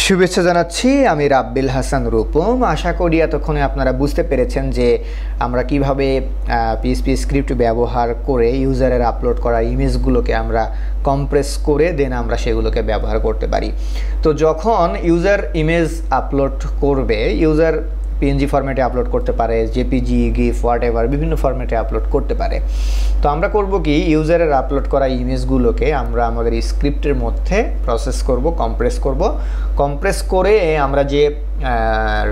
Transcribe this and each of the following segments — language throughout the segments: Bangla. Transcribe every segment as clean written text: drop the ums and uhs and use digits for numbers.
শুভেচ্ছা জানাচ্ছি আমি রাব্বিল হাসান রূপম। আশা করি এতক্ষণে আপনারা বুঝতে পেরেছেন যে আমরা কিভাবে পিএইচপি স্ক্রিপ্ট ব্যবহার করে ইউজারের আপলোড করা ইমেজগুলোকে আমরা কম্প্রেস করে দেন আমরা সেগুলোকে ব্যবহার করতে পারি। তো যখন ইউজার ইমেজ আপলোড করবে, ইউজার পিএনজি ফরম্যাটে আপলোড করতে পারে, জেপিজি, গিফ, হোয়াটএভার বিভিন্ন ফরম্যাটে আপলোড করতে পারে। তো আমরা করব কি, ইউজারের আপলোড করা ইমেজগুলোকে আমরা আমাদের স্ক্রিপ্টের মধ্যে প্রসেস করব, কম্প্রেস করে আমরা যে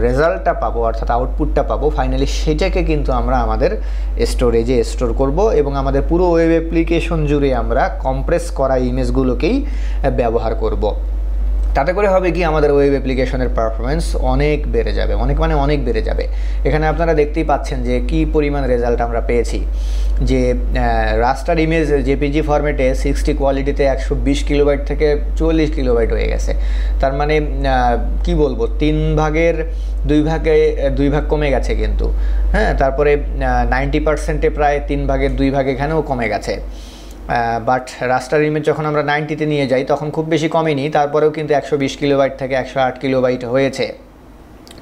রেজাল্টটা পাবো অর্থাৎ আউটপুটটা পাবো ফাইনালি সেটাকে কিন্তু আমরা আমাদের স্টোরেজে স্টোর করব এবং আমাদের পুরো ওয়েব অ্যাপ্লিকেশন জুড়ে আমরা কম্প্রেস করা ইমেজগুলোকেই ব্যবহার করব। তাতে করে হবে কি, আমাদের ওয়েব অ্যাপ্লিকেশনের পারফরমেন্স অনেক বেড়ে যাবে, অনেক বেড়ে যাবে। এখানে আপনারা দেখতেই পাচ্ছেন যে কি পরিমাণ রেজাল্ট আমরা পেয়েছি। যে রাস্টার ইমেজ জেপিজি ফরম্যাটে 60 কোয়ালিটিতে 120 কিলোবাইট থেকে 40 কিলোবাইট হয়ে গেছে। তার মানে কি বলবো, 3 ভাগের 2 ভাগ কমে গেছে কিন্তু। হ্যাঁ, তারপরে 90%-এ প্রায় 3 ভাগের 2 ভাগ এখানেও কমে গেছে। বাট রাস্টার ইমেজ যখন আমরা 90-তে নিয়ে যাই তখন খুব বেশি কমেনি, তারপরেও কিন্তু 120 কিলোবাইট থেকে 108 কিলোবাইট হয়েছে।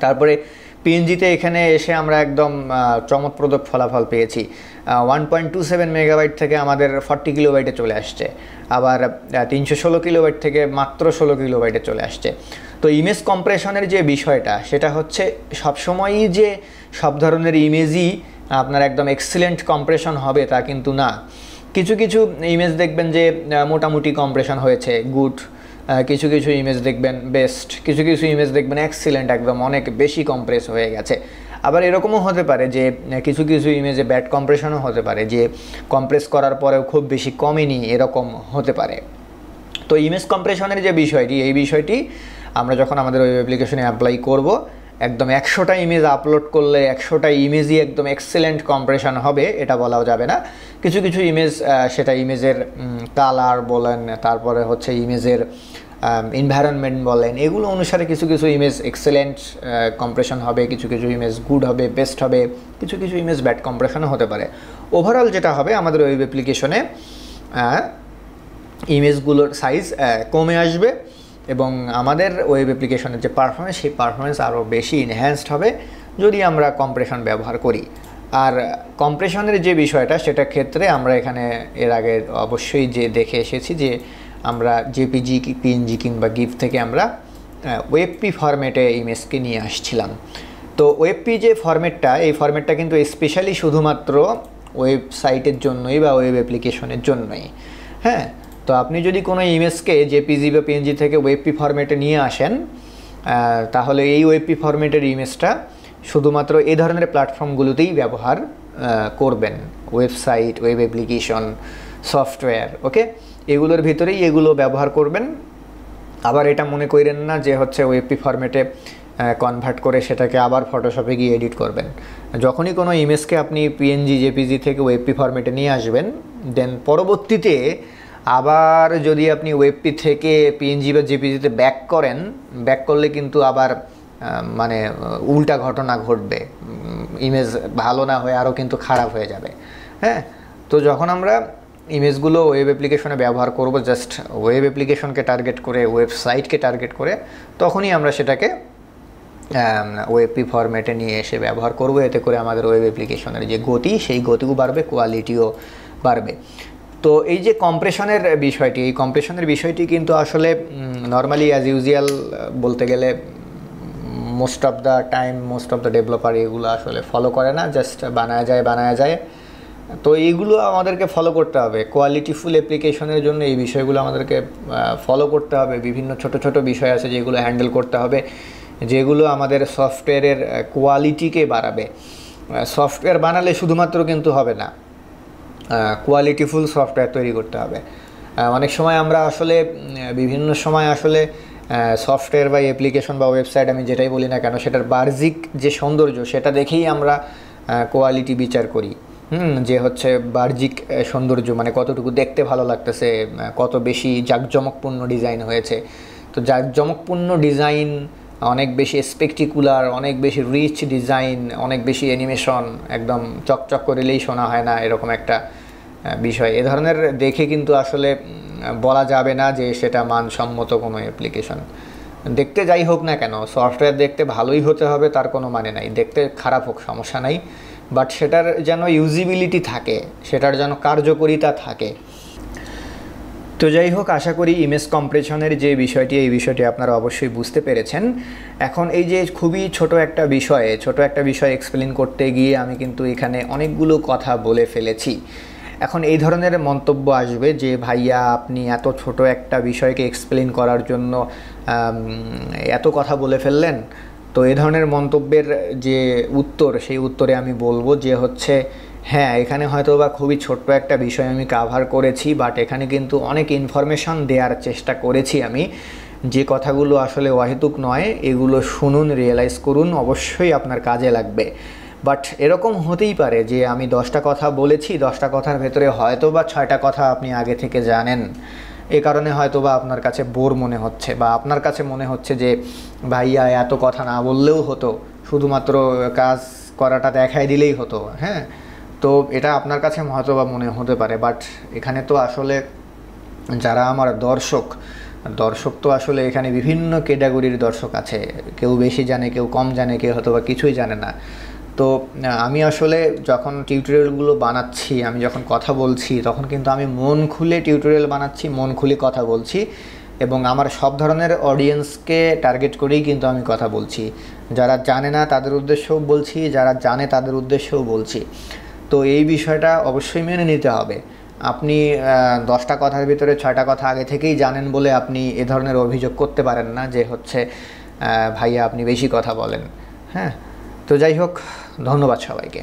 তারপরে পিএনজিতে এখানে এসে আমরা একদম চমৎপ্রদ ফলাফল পেয়েছি। 1.27 মেগাবাইট থেকে আমাদের 40 কিলোবাইটে চলে আসছে, আবার 316 কিলোবাইট থেকে মাত্র 16 কিলোবাইটে চলে আসছে। তো ইমেজ কম্প্রেশনের যে বিষয়টা সেটা হচ্ছে সবসময়ই যে সব ধরনের ইমেজই আপনার একদম এক্সিলেন্ট কম্প্রেশন হবে তা কিন্তু না। কিছু কিছু ইমেজ দেখবেন যে মোটামুটি কম্প্রেশন হয়েছে, গুড। কিছু কিছু ইমেজ দেখবেন বেস্ট, কিছু কিছু ইমেজ দেখবেন এক্সিলেন্ট, একদম অনেক বেশি কম্প্রেস হয়ে গেছে। আবার এরকমও হতে পারে যে কিছু কিছু ইমেজে ব্যাড কম্প্রেশনও হতে পারে, যে কম্প্রেস করার পরেও খুব বেশি কমেনি, এরকম হতে পারে। তো ইমেজ কম্প্রেশনের যে বিষয়টি, এই বিষয়টি আমরা যখন আমাদের ওয়েব অ্যাপ্লিকেশনে অ্যাপ্লাই করব, একদম 100টা ইমেজ আপলোড করলে 100টা ইমেজই একদম এক্সেলেন্ট কম্প্রেশন হবে এটা বলাও যাবে না। কিছু কিছু ইমেজ, সেটা ইমেজের কালার বলেন, তারপরে হচ্ছে ইমেজের এনভায়রনমেন্ট বলেন, এগুলো অনুসারে কিছু কিছু ইমেজ এক্সেলেন্ট কম্প্রেশন হবে, কিছু কিছু ইমেজ গুড হবে, বেস্ট হবে, কিছু কিছু ইমেজ ব্যাড কম্প্রেশনও হতে পারে। ওভারঅল যেটা হবে, আমাদের ওয়েব অ্যাপ্লিকেশনে ইমেজগুলোর সাইজ কমে আসবে এবং আমাদের ওয়েব অ্যাপ্লিকেশনের যে পারফরমেন্স, সেই পারফরমেন্স আরও বেশি এনহ্যান্সড হবে যদি আমরা কম্প্রেশন ব্যবহার করি। আর কম্প্রেশনের যে বিষয়টা, সেটার ক্ষেত্রে আমরা এখানে এর আগে অবশ্যই যে দেখে এসেছি যে আমরা জেপিজি, পিএনজি কিংবা গিফ থেকে আমরা ওয়েবপি ফরম্যাটে ইমেজকে নিয়ে আসছিলাম। তো ওয়েবপি যে ফরম্যাটটা, এই ফরম্যাটটা কিন্তু স্পেশালি শুধুমাত্র ওয়েবসাইটের জন্যই বা ওয়েব অ্যাপ্লিকেশনের জন্যই। হ্যাঁ, তো আপনি যদি কোনো ইমেজকে জেপিজি বা পিএনজি থেকে ওয়েবপি ফরম্যাটে নিয়ে আসেন, তাহলে এই ওয়েবপি ফরম্যাটের ইমেজটা শুধুমাত্র এই ধরনের প্ল্যাটফর্মগুলোতেই ব্যবহার করবেন। ওয়েবসাইট, ওয়েব অ্যাপ্লিকেশন, সফটওয়্যার, ওকে, এগুলোর ভিতরেই এগুলো ব্যবহার করবেন। আবার এটা মনে করেন না যে হচ্ছে ওয়েবপি ফরম্যাটে কনভার্ট করে সেটাকে আবার ফটোশপে গিয়ে এডিট করবেন। যখনই কোনো ইমেজকে আপনি পিএনজি, জেপিজি থেকে ওয়েবপি ফরম্যাটে নিয়ে আসবেন, দেন পরবর্তীতে আবার যদি আপনি ওয়েবপি থেকে পিএনজি বা জেপিজিতে ব্যাক করলে কিন্তু আবার মানে উল্টা ঘটনা ঘটবে, ইমেজ ভালো না হয়ে আরও কিন্তু খারাপ হয়ে যাবে। হ্যাঁ, তো যখন আমরা ইমেজগুলো ওয়েব অ্যাপ্লিকেশনে ব্যবহার করব, জাস্ট ওয়েব অ্যাপ্লিকেশনকে টার্গেট করে, ওয়েবসাইটকে টার্গেট করে, তখনই আমরা সেটাকে ওয়েবপি ফরম্যাটে নিয়ে এসে ব্যবহার করব। এতে করে আমাদের ওয়েব অ্যাপ্লিকেশনের যে গতি, সেই গতিও বাড়বে, কোয়ালিটিও বাড়বে। তো এই যে কম্প্রেশনের বিষয়টি, এই কম্প্রেশনের বিষয়টি কিন্তু আসলে নর্মালি অ্যাজ ইউজুয়াল বলতে গেলে মোস্ট অফ দ্য ডেভেলপার এগুলো আসলে ফলো করে না, জাস্ট বানায় যায়। তো এইগুলো আমাদেরকে ফলো করতে হবে। কোয়ালিটিফুল অ্যাপ্লিকেশনের জন্য এই বিষয়গুলো আমাদেরকে ফলো করতে হবে। বিভিন্ন ছোট ছোট বিষয় আছে যেগুলো হ্যান্ডেল করতে হবে, যেগুলো আমাদের সফটওয়্যারের কোয়ালিটিকে বাড়াবে। সফটওয়্যার বানালে শুধুমাত্র কিন্তু হবে না, কোয়ালিটিফুল সফটওয়্যার তৈরি করতে হবে। অনেক সময় আমরা আসলে বিভিন্ন সময় আসলে সফটওয়্যার বা অ্যাপ্লিকেশন বা ওয়েবসাইট, আমি যেটাই বলি না কেন, সেটার বাহ্যিক যে সৌন্দর্য সেটা দেখেই আমরা কোয়ালিটি বিচার করি। যে হচ্ছে বাহ্যিক সৌন্দর্য মানে কতটুকু দেখতে ভালো লাগতেছে, কত বেশি জাঁকজমকপূর্ণ ডিজাইন হয়েছে। তো জাঁকজমকপূর্ণ ডিজাইন, অনেক বেশি স্পেকটিকুলার, অনেক বেশি রিচ ডিজাইন, অনেক বেশি অ্যানিমেশন, একদম চকচক করিলেই শোনা হয় না, এরকম একটা বিষয়। এ ধরনের দেখে কিন্তু আসলে বলা যাবে না যে সেটা মানসম্মত কোনো অ্যাপ্লিকেশন। দেখতে যাই হোক না কেন, সফটওয়্যার দেখতে ভালোই হতে হবে তার কোনো মানে নাই, দেখতে খারাপ হোক সমস্যা নাই, বাট সেটার যেন ইউজিবিলিটি থাকে, সেটার যেন কার্যকরিতা থাকে। তো যাই হোক, আশা করি ইমেজ কম্প্রেশনের যে বিষয়টি, এই বিষয়টি আপনারা অবশ্যই বুঝতে পেরেছেন। এখন এই যে খুবই ছোট একটা বিষয় এক্সপ্লেন করতে গিয়ে আমি কিন্তু এখানে অনেকগুলো কথা বলে ফেলেছি। এখন এই ধরনের মন্তব্য আসবে যে ভাইয়া আপনি এত ছোট একটা বিষয়কে এক্সপ্লেন করার জন্য এত কথা বলে ফেললেন। তো এই ধরনের মন্তব্যের যে উত্তর, সেই উত্তরে আমি বলবো যে হচ্ছে হ্যাঁ, এখানে হয়তো বা খুবই ছোট্ট একটা বিষয় আমি কাভার করেছি, বাট এখানে কিন্তু অনেক ইনফরমেশন দেওয়ার চেষ্টা করেছি আমি, যে কথাগুলো আসলে অহেতুক নয়। এগুলো শুনুন, রিয়েলাইজ করুন, অবশ্যই আপনার কাজে লাগবে। বাট এরকম হতেই পারে যে আমি 10টা কথা বলেছি, 10টা কথার ভেতরে হয়তো বা 6টা কথা আপনি আগে থেকে জানেন, এ কারণে হয়তো বা আপনার কাছে বোর মনে হচ্ছে, বা আপনার কাছে মনে হচ্ছে যে ভাইয়া এত কথা না বললেও হতো, শুধুমাত্র কাজ করাটা দেখাই দিলেই হতো। হ্যাঁ, তো এটা আপনার কাছে হয়তো বা মনে হতে পারে, বাট এখানে তো আসলে যারা আমার দর্শক তো আসলে এখানে বিভিন্ন ক্যাটাগরির দর্শক আছে, কেউ বেশি জানে, কেউ কম জানে, কেউ হয়তো বা কিছুই জানে না। তো আমি আসলে যখন টিউটোরিয়ালগুলো বানাচ্ছি, আমি যখন কথা বলছি, তখন কিন্তু আমি মন খুলে টিউটোরিয়াল বানাচ্ছি, মন খুলে কথা বলছি, এবং আমার সব ধরনের অডিয়েন্সকে টার্গেট করেই কিন্তু আমি কথা বলছি। যারা জানে না তাদের উদ্দেশ্যেও বলছি, যারা জানে তাদের উদ্দেশ্যেও বলছি। তো এই বিষয়টা অবশ্যই মেনে নিতে হবে। আপনি 10টা কথার ভিতরে 6টা কথা আগে থেকেই জানেন বলে আপনি এ ধরনের অভিযোগ করতে পারেন না যে হচ্ছে ভাইয়া আপনি বেশি কথা বলেন। হ্যাঁ, তো যাই হোক, ধন্যবাদ সবাইকে।